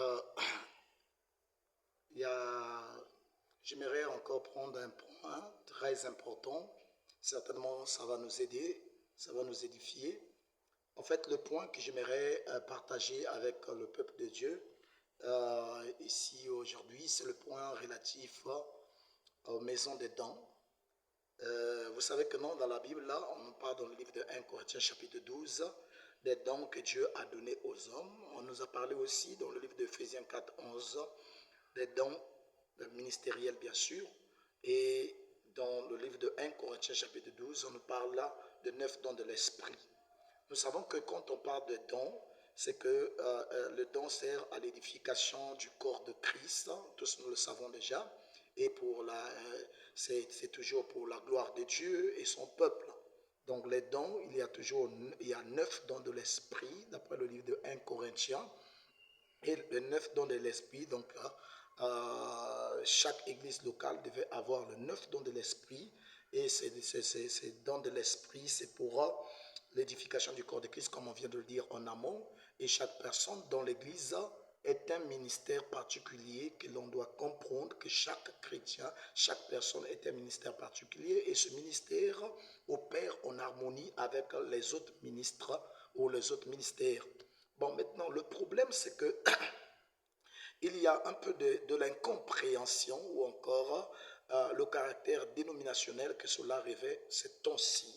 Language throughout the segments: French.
Euh, il y a, J'aimerais encore prendre un point très important. Certainement, ça va nous aider, ça va nous édifier. En fait, le point que j'aimerais partager avec le peuple de Dieu ici aujourd'hui, c'est le point relatif aux maisons des dons. Vous savez que non, dans la Bible, là, on parle dans le livre de 1 Corinthiens chapitre 12 des dons que Dieu a donnés aux hommes. On nous a parlé aussi dans le livre d'Éphésiens 4, 11 des dons ministériels, bien sûr. Et dans le livre de 1 Corinthiens chapitre 12, on nous parle là de 9 dons de l'esprit. Nous savons que quand on parle de dons, c'est que le don sert à l'édification du corps de Christ. Tous nous le savons déjà. Et c'est toujours pour la gloire de Dieu et son peuple. Donc les dons, il y a 9 dons de l'esprit, d'après le livre de 1 Corinthiens. Et les 9 dons de l'esprit, donc chaque église locale devait avoir le 9 dons de l'esprit. Et ces dons de l'esprit, c'est pour l'édification du corps de Christ, comme on vient de le dire en amont. Et chaque personne dans l'église est un ministère particulier que l'on doit comprendre que chaque chrétien, chaque personne est un ministère particulier. Et ce ministère opère en harmonie avec les autres ministres ou les autres ministères. Bon, maintenant, le problème, c'est que il y a un peu de l'incompréhension ou encore le caractère dénominationnel que cela revêt ces temps-ci.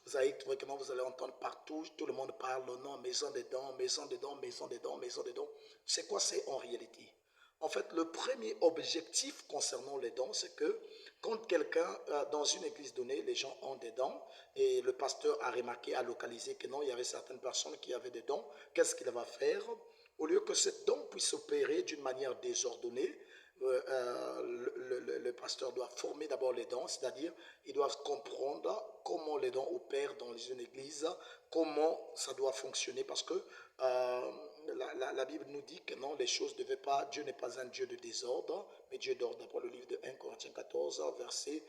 Vous allez trouver comment vous allez entendre partout, tout le monde parle au nom, maison des dons, maison des dons, maison des dons, maison des dons. C'est quoi c'est en réalité? En fait, le premier objectif concernant les dons, c'est que quand quelqu'un, dans une église donnée, les gens ont des dons, et le pasteur a remarqué, a localisé que non, il y avait certaines personnes qui avaient des dons, qu'est-ce qu'il va faire? Au lieu que ces dons puissent opérer d'une manière désordonnée, le pasteur doit former d'abord les dons, c'est-à-dire ils doivent comprendre comment les dons opèrent dans une église, comment ça doit fonctionner, parce que la Bible nous dit que non, les choses ne devaient pas, Dieu n'est pas un Dieu de désordre, mais Dieu d'ordre. D'après le livre de 1 Corinthiens 14, verset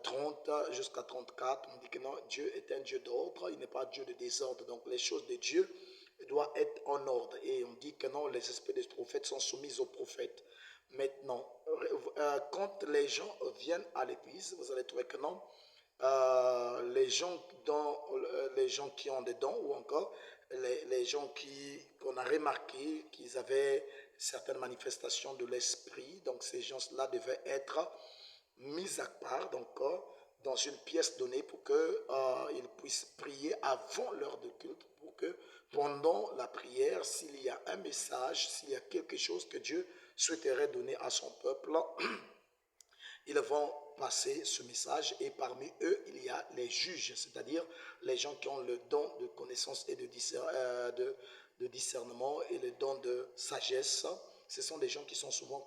30 jusqu'à 34, on dit que non, Dieu est un Dieu d'ordre, il n'est pas un Dieu de désordre. Donc les choses de Dieu doivent être en ordre. Et on dit que non, les esprits des prophètes sont soumis aux prophètes. Maintenant, quand les gens viennent à l'église, vous allez trouver que non, les gens qui ont des dons ou encore les gens qu'on a remarqué qu'ils avaient certaines manifestations de l'esprit, donc ces gens-là devaient être mis à part donc, dans une pièce donnée pour qu'ils puissent prier avant l'heure de culte, pour que pendant la prière, s'il y a un message, s'il y a quelque chose que Dieu souhaiterait donner à son peuple, ils vont passer ce message, et parmi eux, il y a les juges, c'est-à-dire les gens qui ont le don de connaissance et de discernement et le don de sagesse. Ce sont des gens qui sont souvent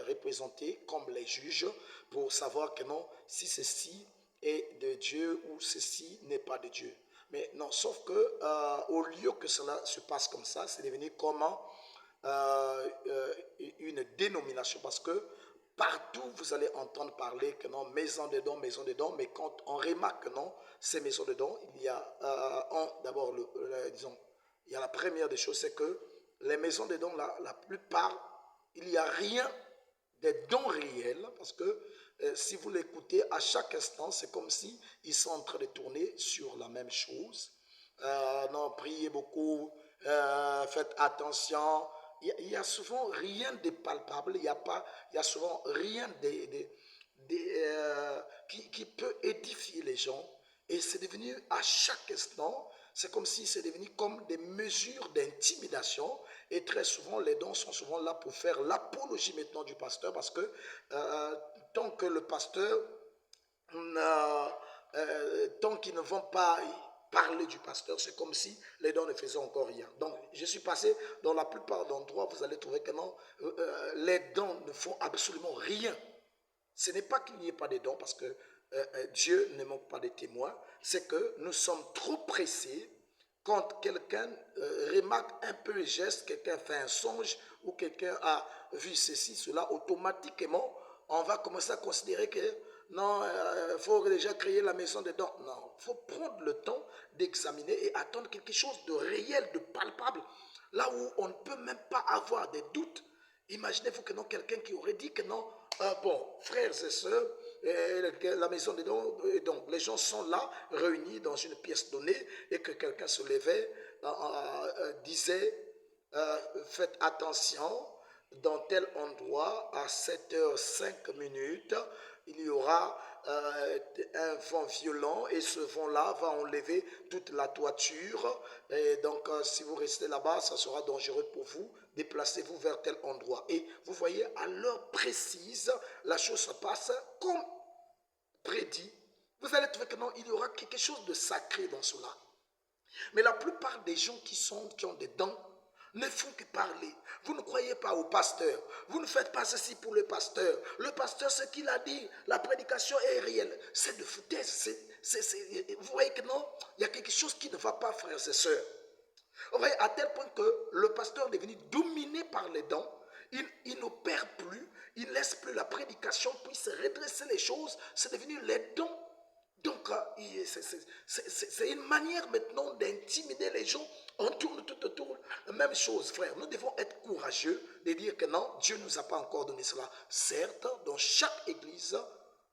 représentés comme les juges pour savoir que non, si ceci est de Dieu ou ceci n'est pas de Dieu. Mais non, sauf que au lieu que cela se passe comme ça, c'est devenu comment une dénomination, parce que partout vous allez entendre parler que non, maison de dons, mais quand on remarque que non, ces maisons de dons, il y a d'abord, disons, il y a la première des choses, c'est que les maisons de dons, la plupart, il n'y a rien des dons réels, parce que si vous l'écoutez à chaque instant, c'est comme si ils sont en train de tourner sur la même chose. Non, priez beaucoup, faites attention. Il y a souvent rien de palpable, il y a souvent rien qui peut édifier les gens. Et c'est devenu à chaque instant, c'est comme si c'est devenu comme des mesures d'intimidation. Et très souvent, les dons sont souvent là pour faire l'apologie maintenant du pasteur, parce que tant que le pasteur, tant qu'ils ne vont pas parler du pasteur, c'est comme si les dons ne faisaient encore rien. Donc, je suis passé dans la plupart d'endroits, vous allez trouver que non, les dons ne font absolument rien. Ce n'est pas qu'il n'y ait pas de dons, parce que Dieu ne manque pas de témoins, c'est que nous sommes trop pressés. Quand quelqu'un remarque un peu le geste, quelqu'un fait un songe, ou quelqu'un a vu ceci, cela, automatiquement, on va commencer à considérer que non, il faut déjà créer la maison des dons. Non, il faut prendre le temps d'examiner et attendre quelque chose de réel, de palpable. Là où on ne peut même pas avoir des doutes. Imaginez-vous que non, quelqu'un qui aurait dit que non, bon, frères et sœurs, la maison des dons, et donc les gens sont là, réunis dans une pièce donnée, et que quelqu'un se levait, disait, faites attention, dans tel endroit, à 7h05, il y aura un vent violent et ce vent-là va enlever toute la toiture. Et donc, si vous restez là-bas, ça sera dangereux pour vous. Déplacez-vous vers tel endroit. Et vous voyez, à l'heure précise, la chose se passe comme prédit. Vous allez trouver que non, il y aura quelque chose de sacré dans cela. Mais la plupart des gens qui ont des dents ne font que parler. Vous ne croyez pas au pasteur. Vous ne faites pas ceci pour le pasteur. Le pasteur, ce qu'il a dit, la prédication est réelle. C'est de foutaise. Vous voyez que non, il y a quelque chose qui ne va pas, frères et sœurs. Vous voyez, à tel point que le pasteur est devenu dominé par les dons. Il n'opère plus. Il ne laisse plus la prédication puisse redresser les choses. C'est devenu les dons. Donc, c'est une manière maintenant d'intimider les gens. On tourne tout autour. Même chose, frère. Nous devons être courageux de dire que non, Dieu ne nous a pas encore donné cela. Certes, dans chaque église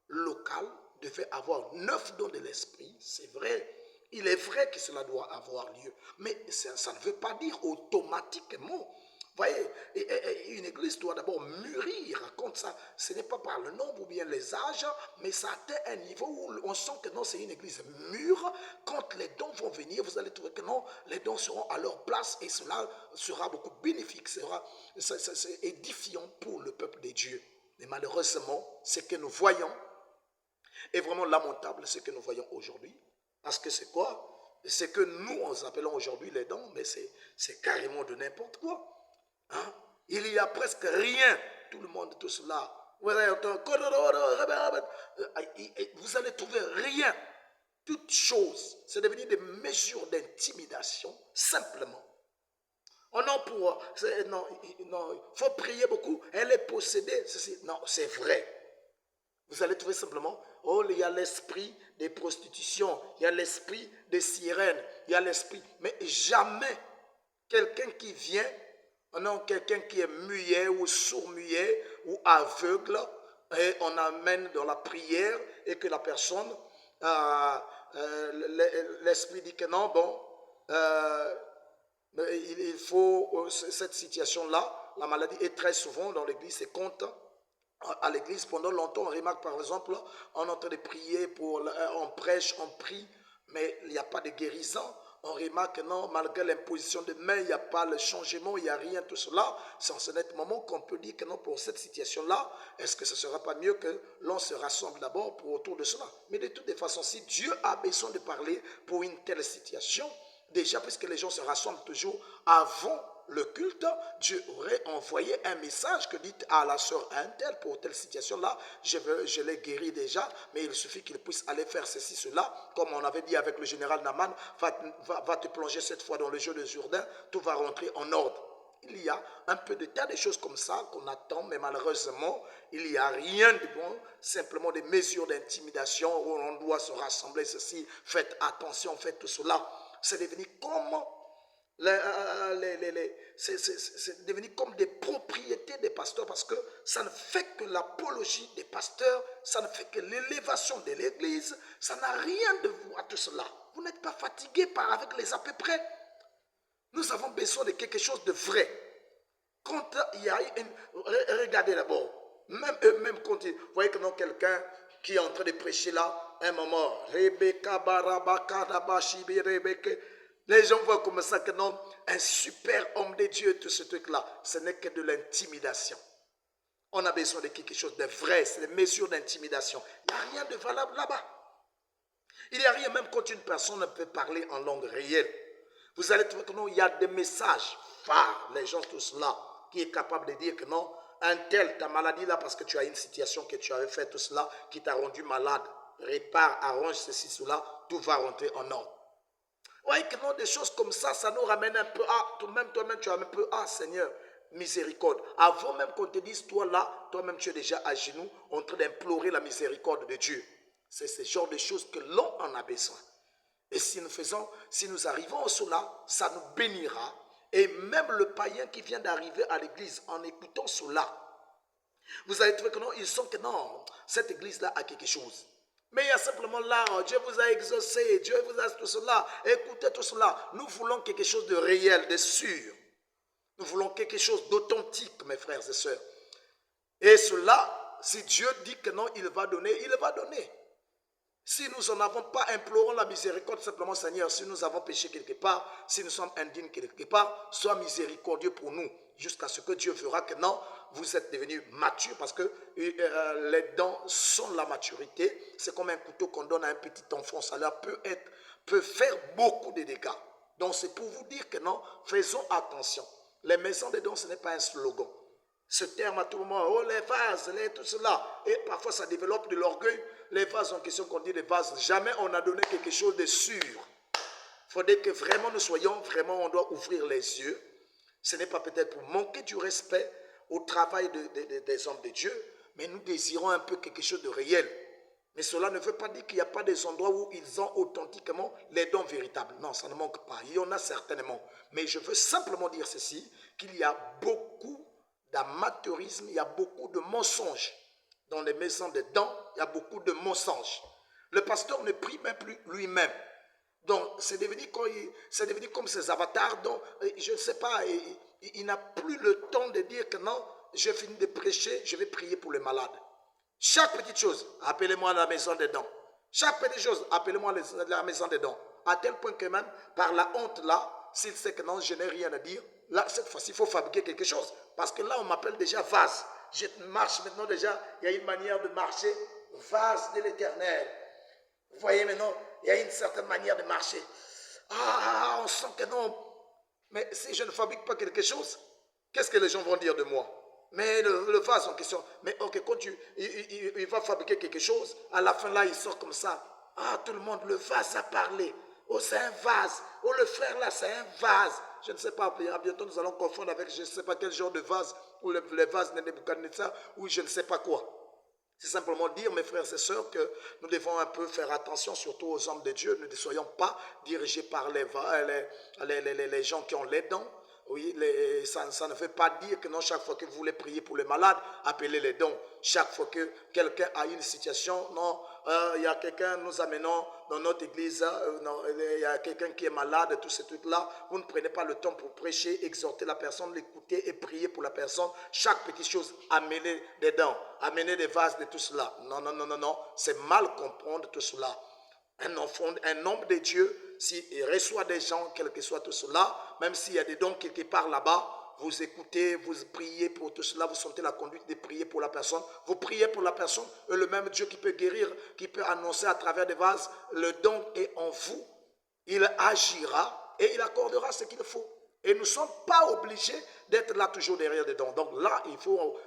locale devait avoir 9 dons de l'esprit. C'est vrai. Il est vrai que cela doit avoir lieu. Mais ça ne veut pas dire automatiquement. Voyez, une église doit d'abord mûrir comme ça. Ce n'est pas par le nombre ou bien les âges, mais ça atteint un niveau où on sent que non, c'est une église mûre. Quand les dons vont venir, vous allez trouver que non, les dons seront à leur place et cela sera beaucoup bénéfique, c'est édifiant pour le peuple de Dieu. Mais malheureusement, ce que nous voyons est vraiment lamentable, ce que nous voyons aujourd'hui. Parce que c'est quoi? Ce que nous appelons aujourd'hui les dons, mais c'est carrément de n'importe quoi. Hein? Il y a presque rien. Tout le monde, tout cela. Vous allez trouver rien. Toutes choses. C'est devenu des mesures d'intimidation, simplement. Oh non, non, il faut prier beaucoup. Elle est possédée. Non, c'est vrai. Vous allez trouver simplement, oh, il y a l'esprit des prostitutions, il y a l'esprit des sirènes, il y a l'esprit. Mais jamais quelqu'un qui vient, non, quelqu'un qui est muet ou sourd-muet ou aveugle, et on amène dans la prière et que la personne, l'esprit dit que non, bon, il faut cette situation-là, la maladie est très souvent dans l'église, c'est compte. À l'église, pendant longtemps, on remarque par exemple, on est en train de prier, on prêche, on prie, mais il n'y a pas de guérison. On remarque que non, malgré l'imposition de mains, il n'y a pas le changement, il n'y a rien, tout cela. C'est en ce net moment qu'on peut dire que non, pour cette situation-là, est-ce que ce ne sera pas mieux que l'on se rassemble d'abord pour autour de cela? Mais de toutes les façons, si Dieu a besoin de parler pour une telle situation, déjà, puisque les gens se rassemblent toujours avant le culte, Dieu aurait envoyé un message que dit à la sœur Intel pour telle situation-là, je l'ai guéri déjà, mais il suffit qu'il puisse aller faire ceci, cela, comme on avait dit avec le général Naman, va te plonger cette fois dans le jeu de Jourdain, tout va rentrer en ordre. Il y a un peu de tas de choses comme ça qu'on attend, mais malheureusement, il n'y a rien de bon, simplement des mesures d'intimidation où on doit se rassembler, ceci, faites attention, faites tout cela. C'est devenu comme c'est devenu comme des propriétés des pasteurs parce que ça ne fait que l'apologie des pasteurs, ça ne fait que l'élévation de l'église, ça n'a rien de vous à tout cela. Vous n'êtes pas fatigué avec les à peu près. Nous avons besoin de quelque chose de vrai. Quand il y a regardez d'abord, même quand vous voyez que non, quelqu'un qui est en train de prêcher là, un moment, Rebecca Barabaka Dabashibi Rebecca. Les gens voient comme ça que non, un super homme de Dieu, tout ce truc-là, ce n'est que de l'intimidation. On a besoin de quelque chose de vrai, c'est des mesures d'intimidation. Il n'y a rien de valable là-bas. Il n'y a rien, même quand une personne peut parler en langue réelle. Vous allez trouver que non, il y a des messages phares, les gens tous là, qui est capable de dire que non, un tel, ta maladie là, parce que tu as une situation que tu avais fait tout cela, qui t'a rendu malade, répare, arrange ceci, cela, tout va rentrer en ordre. Oui, que non, des choses comme ça, ça nous ramène un peu à, toi-même, tu as un peu, ah Seigneur, miséricorde. Avant même qu'on te dise, toi là, toi-même tu es déjà à genoux en train d'implorer la miséricorde de Dieu. C'est ce genre de choses que l'on en a besoin. Et si nous arrivons à cela, ça nous bénira. Et même le païen qui vient d'arriver à l'église en écoutant cela, vous allez trouver que non, ils sont que non, cette église-là a quelque chose. Mais il y a simplement là, Dieu vous a exaucé, Dieu vous a tout cela, écoutez tout cela. Nous voulons quelque chose de réel, de sûr. Nous voulons quelque chose d'authentique, mes frères et sœurs. Et cela, si Dieu dit que non, il va donner, il va donner. Si nous n'en avons pas, implorons la miséricorde simplement, Seigneur, si nous avons péché quelque part, si nous sommes indignes quelque part, sois miséricordieux pour nous, jusqu'à ce que Dieu verra que non, vous êtes devenus matures, parce que les dents sont la maturité. C'est comme un couteau qu'on donne à un petit enfant, ça leur peut faire beaucoup de dégâts. Donc c'est pour vous dire que non, faisons attention. Les maisons des dons, ce n'est pas un slogan. Ce terme à tout moment, oh les vases, tout cela, et parfois ça développe de l'orgueil. Les vases en question qu'on dit les vases, jamais on a donné quelque chose de sûr. Il faudrait que vraiment nous soyons, vraiment on doit ouvrir les yeux. Ce n'est pas peut-être pour manquer du respect au travail des hommes de Dieu, mais nous désirons un peu quelque chose de réel. Mais cela ne veut pas dire qu'il n'y a pas des endroits où ils ont authentiquement les dons véritables. Non, ça ne manque pas. Il y en a certainement. Mais je veux simplement dire ceci, qu'il y a beaucoup d'amateurisme, il y a beaucoup de mensonges. Dans les maisons des dons, il y a beaucoup de mensonges. Le pasteur ne prie même plus lui-même. Donc, c'est devenu comme ces avatars dont, je ne sais pas, il n'a plus le temps de dire que non, j'ai fini de prêcher, je vais prier pour les malades. Chaque petite chose, appelez-moi à la maison des dons. Chaque petite chose, appelez-moi à la maison des dons. À tel point que même, par la honte là, s'il sait que non, je n'ai rien à dire, là, cette fois-ci, il faut fabriquer quelque chose. Parce que là, on m'appelle déjà vase. Je marche maintenant déjà, il y a une manière de marcher, vase de l'éternel. Vous voyez maintenant, il y a une certaine manière de marcher. Ah, on sent que non. Mais si je ne fabrique pas quelque chose, qu'est-ce que les gens vont dire de moi? Mais le vase en question, mais ok, quand il va fabriquer quelque chose, à la fin là, il sort comme ça. Ah, tout le monde, le vase a parlé. Oh, c'est un vase. Oh, le frère là, c'est un vase. Je ne sais pas, bientôt nous allons confondre avec je ne sais pas quel genre de vase, ou les vases de Nebuchadnezzar, ou je ne sais pas quoi. C'est simplement dire, mes frères et sœurs, que nous devons un peu faire attention, surtout aux hommes de Dieu. Ne soyons pas dirigés par les gens qui ont les dons. Oui, ça ne veut pas dire que non, chaque fois que vous voulez prier pour les malades, appelez les dons. Chaque fois que quelqu'un a une situation, non, il y a quelqu'un, nous amenons dans notre église, il y a quelqu'un qui est malade, tout ce truc-là, vous ne prenez pas le temps pour prêcher, exhorter la personne, l'écouter et prier pour la personne. Chaque petite chose, amenez des dons, amenez des vases de tout cela. Non, non, non, non, non, c'est mal comprendre tout cela. Un homme de Dieu, s'il reçoit des gens, quel que soit tout cela, même s'il y a des dons quelque part là-bas, vous écoutez, vous priez pour tout cela, vous sentez la conduite de prier pour la personne, vous priez pour la personne, et le même Dieu qui peut guérir, qui peut annoncer à travers des vases, le don est en vous, il agira et il accordera ce qu'il faut. Et nous ne sommes pas obligés d'être là toujours derrière des dons. Donc là, il faut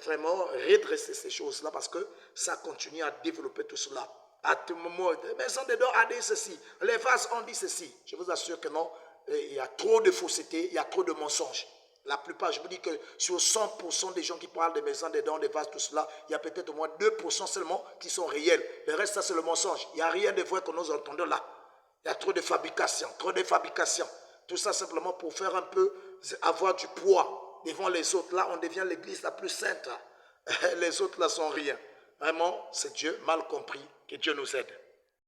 vraiment redresser ces choses-là parce que ça continue à développer tout cela. À tout moment, les maisons des dons ont dit ceci, les vases ont dit ceci. Je vous assure que non, il y a trop de fausseté, il y a trop de mensonges. La plupart, je vous dis que sur 100% des gens qui parlent des maisons des dons, des vases, tout cela, il y a peut-être au moins 2% seulement qui sont réels. Le reste, ça c'est le mensonge. Il n'y a rien de vrai que nous entendons là. Il y a trop de fabrication, trop de fabrication. Tout ça simplement pour faire un peu, avoir du poids devant les autres. Là, on devient l'église la plus sainte. Les autres là sont rien. Vraiment, c'est Dieu mal compris. Que Dieu nous aide.